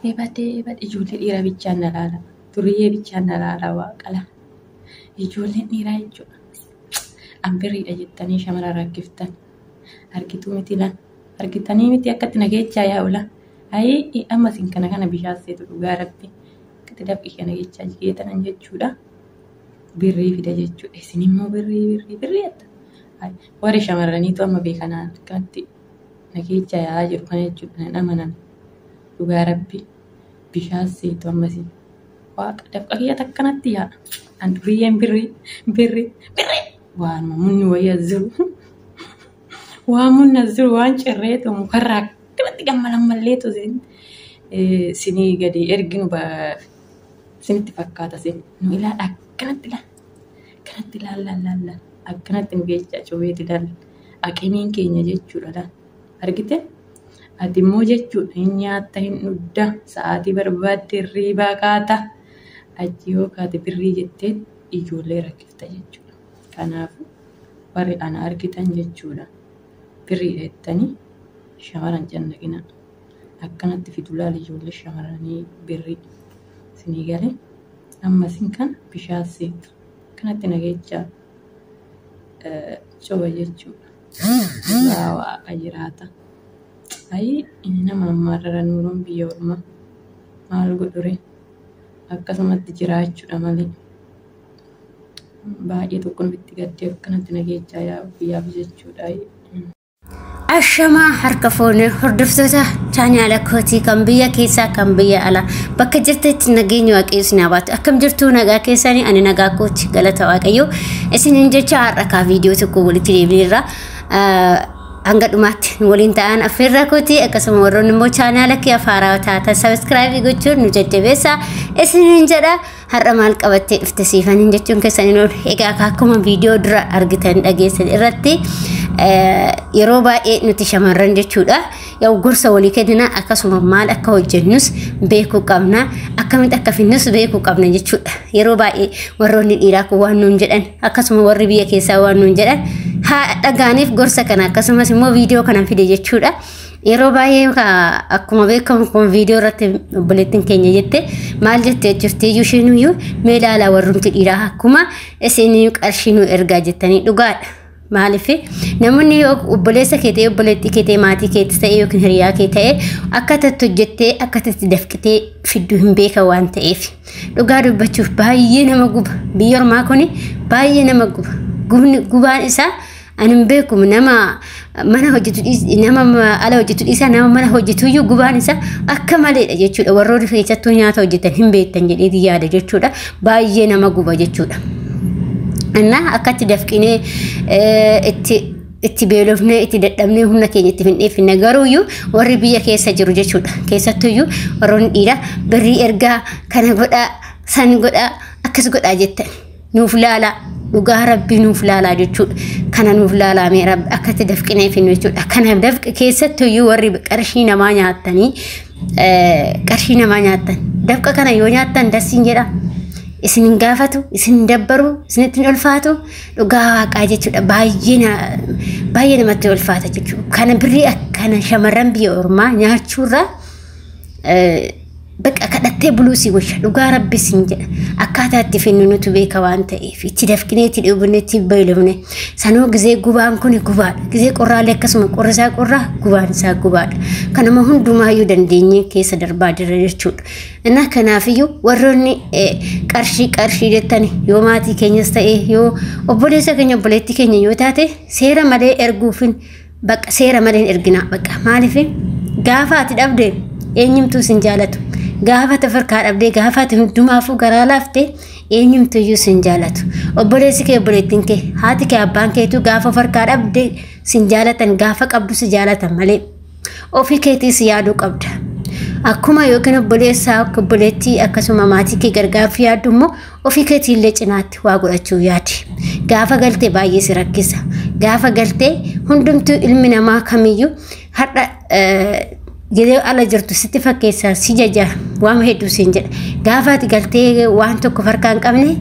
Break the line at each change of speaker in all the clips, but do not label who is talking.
Eebate ijoollee dhiiraa bichaan na laala. Duriyyee bichaan na laala waaqala. Ijoolleen dhiiraa jechuudha. Ambiriidha jettanii shamara rakkiftan. Argituu miti lan. Argitanii miti akkatti nageechaa yaa'ula. Ayii amma isin kana bishaasseetu dhugaa rabbi. Akkatti dafqii kana jechaa jigeetanan jechuudha. Birrii fida jechuudha. Isin immoo birrii jetta. Warri shamarraniitu amma beekanaan akkatti nageechaa yaa'aa jiru kana jechuudha. Nan amanan. Dhugaa rabbi bishaasseetu ammasii. Waaqa dafqa kiyya takkanatti yaa'a. An duriyyeen birrii. Waanuma munni wayyaa jiru. Waan munna jiru waan cirreetu mukarraa akkanatti gammalan malleetu sinii gadi erginu sinitti fakkaata sin. Nu ilaala akkanatti laalla. Akkanatti nu geechaa cubeeti dal. Aqimiin keenya jechuudha dal. Argite? Ati immoo jechuudha hin nyaatta hin dhugda sa'aatii barbaadde hirriibaa kaata. Achi yoo kaate birrii jettee ijoollee rakkifta jechuudha. Kanaafuu warri ana argitan jechuudha. Birrii jettanii shamaran jannaqina. Akkanatti fidulaal ijoollee shamaranii birrii sinii galee ammasin kan bishaasseetu. Akkanatti nageechaa coba jechuudha. Waaqa jiraata. Ayii inni nama ammaarra nuuroon biyya ormaa maal godhure akkasumatti jiraachuudha malee. Baay'ee tokko nutti gaddee akkanatti nageechaa yaa'u biyyaaf jechuudha.
Ashamaa harka foonee hordoftoota chaanaala kootii kan biyya keessaa kan biyya alaa bakka jirtetti nageenya waaqayyoo isin haa baatu. Akkam jirtu nagaa keessanii ani nagaa kooti galata waaqayyoo. Isiniin jecha har'a viidiyoo tokko walitti deebineerra. Hanga dhumaatti waliin ta'an affeerraa kooti akkasuma warroonni immoo chaanaala kee afaaraa taatan sabiskiraaybii gochuun nu jajjabeessaa isiniin jedha. Har'a maal qabattee dhufte siifaniin jechuun keessaniin ol egaa akkuma viidiyoo dura argitan dhageessan irratti yeroo baay'ee nuti shamarran jechuudha. Yoo gorsa walii kennina akkasuma maal akka hojjennus beekuu qabna. Akkamitti akka finnus beekuu qabna jechuudha. Yeroo baay'ee warroonni dhiiraa kun waan nuun jedhan akkasuma warri biyya keessaa waan nuun jedhan haa dhagaaniif gorsa kana akkasumas immoo viidiyoo kana fide jechuudha. Yeroo baay'ee akkuma beekamu kun viidiyoo irratti obboleettiin keenya jette maal jettee jirti iyyuu ishiinuyyuu mee ilaalaa warrumti dhiiraa akkuma isin qarshii nu ergaa jettanii dhugaadha. Maaliif namoonni yoo obboleessa kee ta'e obboleettii kee ta'e maatii kee ta'e yookiin hiriyaa kee ta'e akka tatti hojjettee akka tatti dafqitee fidduu hin beekan waan ta'eef dhugaa dubbachuuf baay'ee nama guba. Biyya ormaa kun baay'ee nama guba. Gubaan isaa ani beeku nama mana hojjetu nama ala hojjetu isa nama mana hojjetu iyyuu gubaan isaa akka maleedha jechuudha. Warroonni keessattuu nyaata hojjetan hin beektan jedheeti yaada jechuudha. Baay'ee nama guba jechuudha. Anna akkatti dafqinee itti beelofnee itti dadhabnee humna keenya itti finneeffinne garuuyyuu warri biyya keessa jiru jechuudha. Keessattuuyyuu warroonni dhiiraa birrii ergaa kana godhaa san godhaa akkas godhaa jettan nuuf laalaa. Dhugaa rabbii nuuf laalaa jechuudha. Kana nuuf laalaa mee rabbi akkatti dafqinee finnu jechuudha. Kana dafqa keessattuuyyuu warri qarshii namaa nyaatanii dafqa kana yoo nyaattan dasiin jedha. Isin gaafatu, isin dabbaru, isinitti ulfaatu dhugaa waaqaa jechuudha. Baay'ee namatti ulfaata jechuudha. Kana birrii akkana shamarran biyya ormaa nyaachuurra bakka kadhattee buluusii gocha dhugaa rabbi sin jedha. Akkaataa itti finnu nuti beeka waan ta'eef itti dafqinee itti dhibunee itti beelofne sanoo gizee gubaan kun gubaadha. Gizee qorraalee akkasuma qorri isaa qorraa gubaan isaa gubaadha. Kanuma hundumaayyuu dandeenyee keessa darbaa jira jechuudha. Innaa kanaafiyyuu warroonni qarshii jettani yoo maatii keenyas ta'e yoo obboleessa keenya obboleettii keenya yoo taate seera malee erguufin bakka seera malee erginaa bakka maaliif gaafa ati dhabde eenyumtuu sin jaalatu. Gaafa tafarkaa dhabdee gaafa ati hundumaafuu garaa laaftee eenyumtuu iyyuu sin jaalatu. Obboleessi kee obboleettiin kee haati kee abbaan keetu gaafa farkaa dhabdee sin jaalatan gaafa qabdu si jaalatan malee ofii keetiis yaaduu qabda. Akkuma yookiin obboleessaa obboleettii akkasuma maatii kee gargaaruu yaaddu immoo ofii keetiillee cinaatti waa godhachuu yaadi. Gaafa galtee baay'ee si rakkisa. Gaafa galtee hundumtuu ilmi namaa kamiyyuu har'a gidee ala jirtu sitti fakkeessaa si jaja waan hedduu siin jedha. Gaafa ati galtee waan tokko farkaan qabne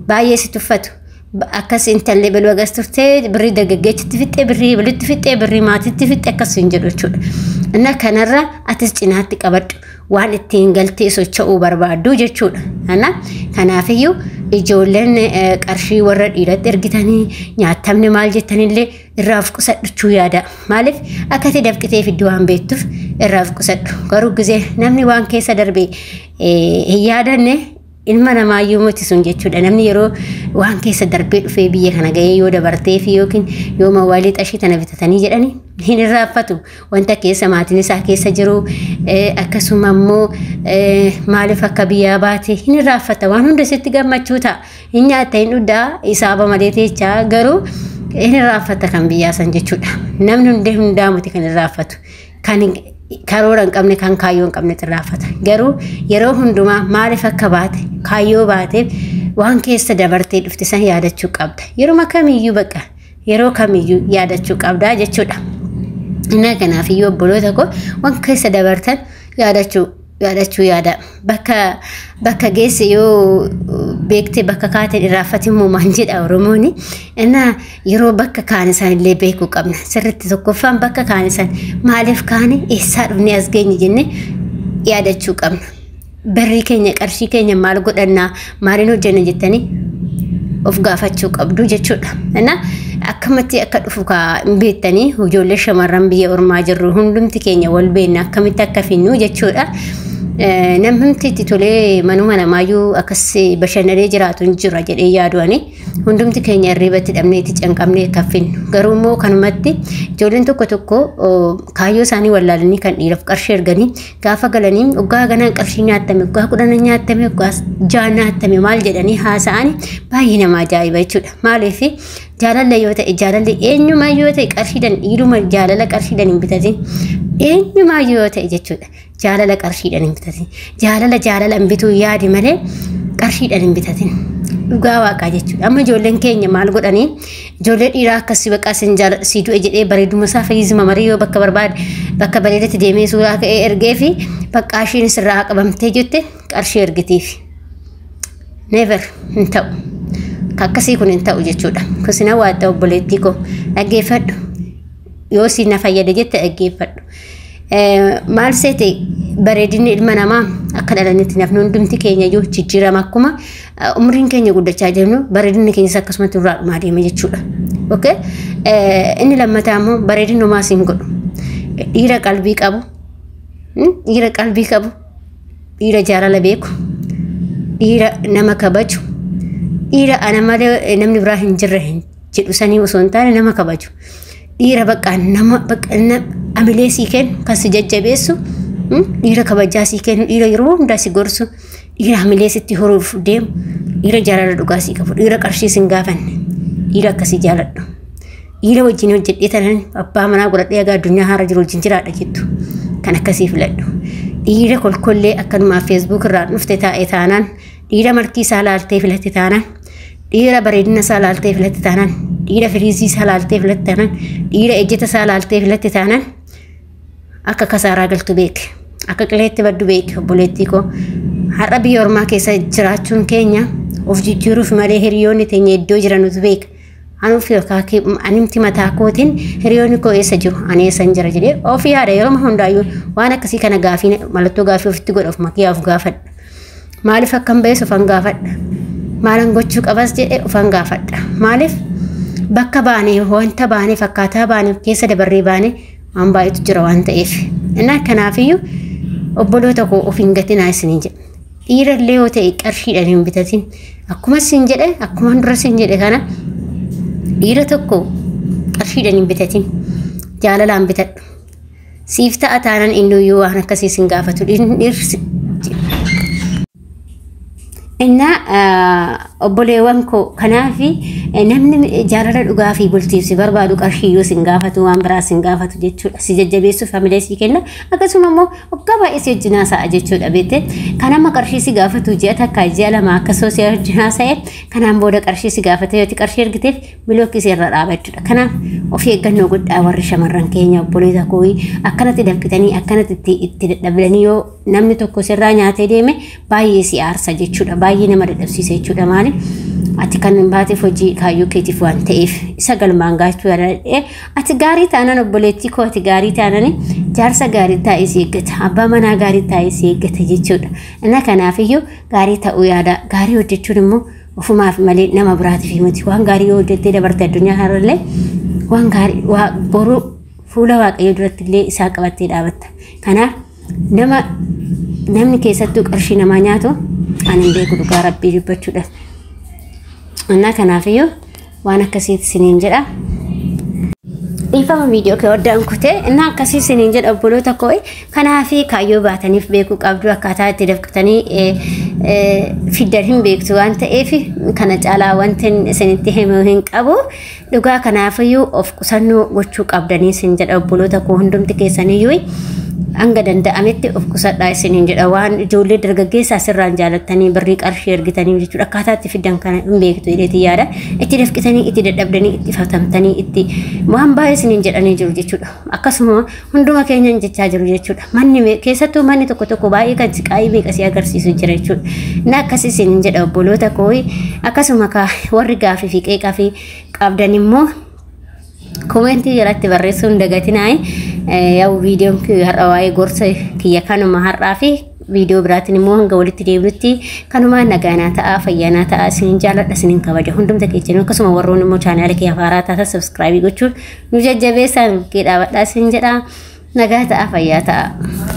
baay'ee si tuffatu. Akkas intallee baluu agas turtee birrii dargaggeessitti fixxee birrii walitti fixxee birrii maatiitti fixxee akkas hin jedhu jechuudha. Inna kanarra atis cinaatti qabadhu waan ittiin galtee socho'uu barbaaddu jechuudha. Kanaafiyyuu ijoolleen qarshii warra dhiiratti ergitanii nyaatamni maal jettanillee irraaf qusadhachuu yaada. Maaliif akka itti dafqitee fidduu waan beektuuf irraaf qusadhu. Garuu gisee namni waan keessa darbee hin yaadanne ilma namaayyuu miti sun jechuudha. Namni yeroo waan keessa darbee dhufee biyya kana ga'ee yoo dabartee fi yookiin yoo mawaalii xashii tana bitatanii jedhanii hin irraanfatu. Wanta keessa maatiin isaa keessa jiru akkasuma immoo maaliif akka biyyaa baate hin irraanfata. Waan hunda sitti gammachuu ta'a. Hin nyaatta hin dhudhaa isaaba malee teechaa garuu hin irraanfata kan biyyaa san jechuudha. Namni hundaa miti kan irraanfatu. Kan karoora hin qabne kan kaayyoo hin qabne irraanfata. Garuu yeroo hundumaa maaliif akka baate kaayyoo baateef waan keessa dabartee dhufte san yaadachuu qabda. Yeroo kamiyyuu bakka yeroo kamiyyuu yaadachuu qabda jechuudha. Inna kanaafiyyuu obboloota koo waan keessa dabartan yaadachuu yaada. Bakka geesse yoo beekte bakka kaate irraanfatiin muumaan jedha Oromooni. Inna yeroo bakka kaanisan illee beekuu qabna. Sirriitti tokkoffaan bakka kaanisan maaliif kaane eessaa dhufne as geenye jenne yaadachuu qabna. Barri keenya qarshii keenya maal godhannaa maaliin hojjenna jettanii of gaafachuu qabdu jechuudha. Akkamatti akka dhufu hin beektanii ijoollee shamarran biyya ormaa jirru hundumti keenya wal beekna akkamitti akka finnu jechuudha. Namni itti tolee manuma namaayyuu akkas bashannanee jiraatu hin jira jedhee yaaduani. Hundumti keenya irreebatti dhabneetti canqabnee akka finnu. Garuu immoo kanumatti ijoolleen tokko kaayyoo isaanii wallaalanii kan dhiiraaf qarshii erganii gaafa galanii waggaa ganaan qarshii nyaattame waggaa 10 nyaattame waggaa 6 nyaattame maal jedhanii haasa'anii baay'ee nama ajaa'iba jechuudha. Maaliif jaalala yoo ta'e jaalalli eenyumaa yoo ta'e qarshiidhaan dhiiruma jaalala qarshiidhaan hin bitatin eenyumaa yoo ta'e jechuudha. Jaalala qarshiidhaan hin bitatin jaalala hin bituu yaadi malee qarshiidhaan hin bitatin dhugaa waaqaa jechuudha. Amma ijoolleen keenya maal godhanii ijoollee dhiiraa akkasii bakka si du'e jedhee bareeduma isaa fayyisuma marii yoo bakka barbaade bakka bareedatti deemee suuraa ka'ee ergee fi bakka ishiin sirraa qabamtee jette qarshii ergitiif. Never hin ta'u. Akkasii kun hin ta'u jechuudha. Kusina waatta obboleettii koo dhaggeeffadhu. Yoo si na fayyade jette dhaggeeffadhu. Maal seete bareedinni ilma namaa akka dhalanitti nafni hundumti keenya iyyuu jijjiirama akkuma umriin keenya guddachaa jirnu bareedinni keenyas akkasumatti irraa dhumaa deema jechuudha. Okay? Inni lammataa immoo bareedinni homaa siin godhu. Dhiira qalbii qabu. Dhiira jaalala beeku. Dhiira nama kabaju. Dhiira ana malee namni biraa hin jirre hin jedhu sanii osoo hin taane nama kabaju. Dhiira bakka nama amilee sii kennu kan si jajjabeessu. Dhiira kabajaa sii kennu dhiira yeroo hundaa si gorsu. Dhiira amilee sitti horuuf deemu. Dhiira jaalala dhugaa sii qabu. Dhiira qarshii sin gaafanne. Dhiira akkasii jaaladhu. Dhiira wajjin hojjedhee tanan abbaa manaa godhadhee agaa addunyaa haara jiru wajjin jiraadha jettu. Kan akkasii filadhu. Dhiira kolkollee akkanumaa feesbuuk irraa dhufte taa'ee taanaan dhiira markii isaa laaltee filatte taanaan dhiira bareedina isaa laaltee filatte taanaan dhiira firiizii isaa laaltee filatte taanaan dhiira ejjeta isaa laaltee filatte taanaan akka kasaaraa galtu beeke akka qileetti baddu beeke obboleettii koo har'a biyya ormaa keessa jiraachuun keenya of jijjiiruuf malee hiriyoonni teenya iddoo jiranutu beeka. Anuuf animti mataa kootiin hiriyoonni koo eessa jiru ani eessan jira jedhee of yaada yeroo hundaayyuu waan akkasii kana gaafii mallattoo gaafii ofitti godha of makiyaaf gaafadha. Maaliif akkam ba'es ofan gaafadha. Maalan gochuu qabas jedhee ofan gaafadha. Maaliif bakka baanee wanta baanee fakkaataa baanee keessa dabarree baanee waan baay'eetu jira waan ta'eef. Kanaafiyyuu obboloota koo of hin gatinaa isinii jedha. Dhiira illee yoo ta'e qarshiidhaan hin bitatin akkuma sin jedhe akkuma dura sin jedhe kana dhiira tokko qarshiidhaan hin bitatin jaalalaan bitadhu. Siif ta'a taanaan inni waan akkasii sin gaafatu dhiirsi. Obboleewwan koo kanaafi namni jaalala dhugaa fi bultiif si barbaadu qarshii yoo sin gaafatu waan biraa sin gaafatu jechuudha. Si jajjabeessuuf hamilee si kenna akkasuma immoo waggaa baay'ee si wajjin haasa'a jechuudha beekte. Kan amma qarshii si gaafatu ji'a takka ji'a lama akkasoo si wajjin haasa'e kanaan booda qarshii si gaafate yoo qarshii ergiteef milookkii si irra dhaaba jechuudha. Kanaaf ofii eeggannoo guddaa warri shamarran keenya obboleeta kooyi akkanatti dafqitanii akkanatti itti dadhabdanii yoo namni tokko sirraa nyaatee deeme baay'ee si aarsa jechuudha baay'ee nama dadhabsiisa jechuudha maali ati kan baateef hojii kaayyoo keetiif waan ta'eef isa galmaan gaachuu yaadadhee ati gaarii taanan obboleettii koo ati gaarii taanani jaarsa gaarii taa'ee si eeggata abbaa manaa gaarii taa'ee si eeggata jechuudha inni kanaafiyyuu gaarii ta'uu yaada gaarii hojjechuun immoo ofumaaf malee nama biraatiif miti waan gaarii yoo hojjettee dabarte addunyaa harallee waan gaarii boruu fuula waaqayyoo duratti illee isaa qabattee dhaabatta kanaaf namni keessattuu qarshii namaa nyaatu ani hin beeku dhugaa rabbii dubbachuudha inni kanaafiyyuu waan akkasiitti siniin jedha ifama video ke waddaan kutee inni akkasii siniin jedha obboloota koo kanaafi kaayyoo baataniif beekuu qabdu akkaataa itti dafqatanii fiddan hin beektu waan ta'eef kana caalaa wanti isinitti himuu hin qabu dhugaa kanaafiyyuu of qusannoo gochuu qabdanii sin jedha obboloota koo hundumti keessaniyyuu hanga danda'ametti of qusadhaa isiniin jedha waan ijoollee dargaggeessaa sirraan jaalattanii birrii qarshii ergitanii jechuudha akkaataa itti fiddan kana hin beektu jedheeti yaada itti dafqitanii itti dadhabdanii itti fatamtanii itti waan baay'ee isiniin jedhanii jiru jechuudha akkasuma hunduma keenya jechaa jiru jechuudha manni keessattuu manni tokko baay'ee kan siqaayii beekasii agarsiisu jira jechuudha inni akkasii isiniin jedha obboloota koo akkasuma warri gaafii fi qeeqaa fi qabdan immoo komentii jalatti barreessuun dagatinaa yaa'u viidiyoon har'a waa'ee gorsa kiyya kanuma har'aa fi viidiyoo biraatiin immoo hanga walitti deebinutti kanuma nagaanaa ta'a fayyaanaa ta'a isiniin jaalladha isiniin kabaja hundumta keessanii akkasuma warroon immoo chaanaala kiyya haaraa taata subscribe gochuun nu jajjabeessaa nu dhaabadhaa isiniin jedha nagaa ta'a fayyaa ta'a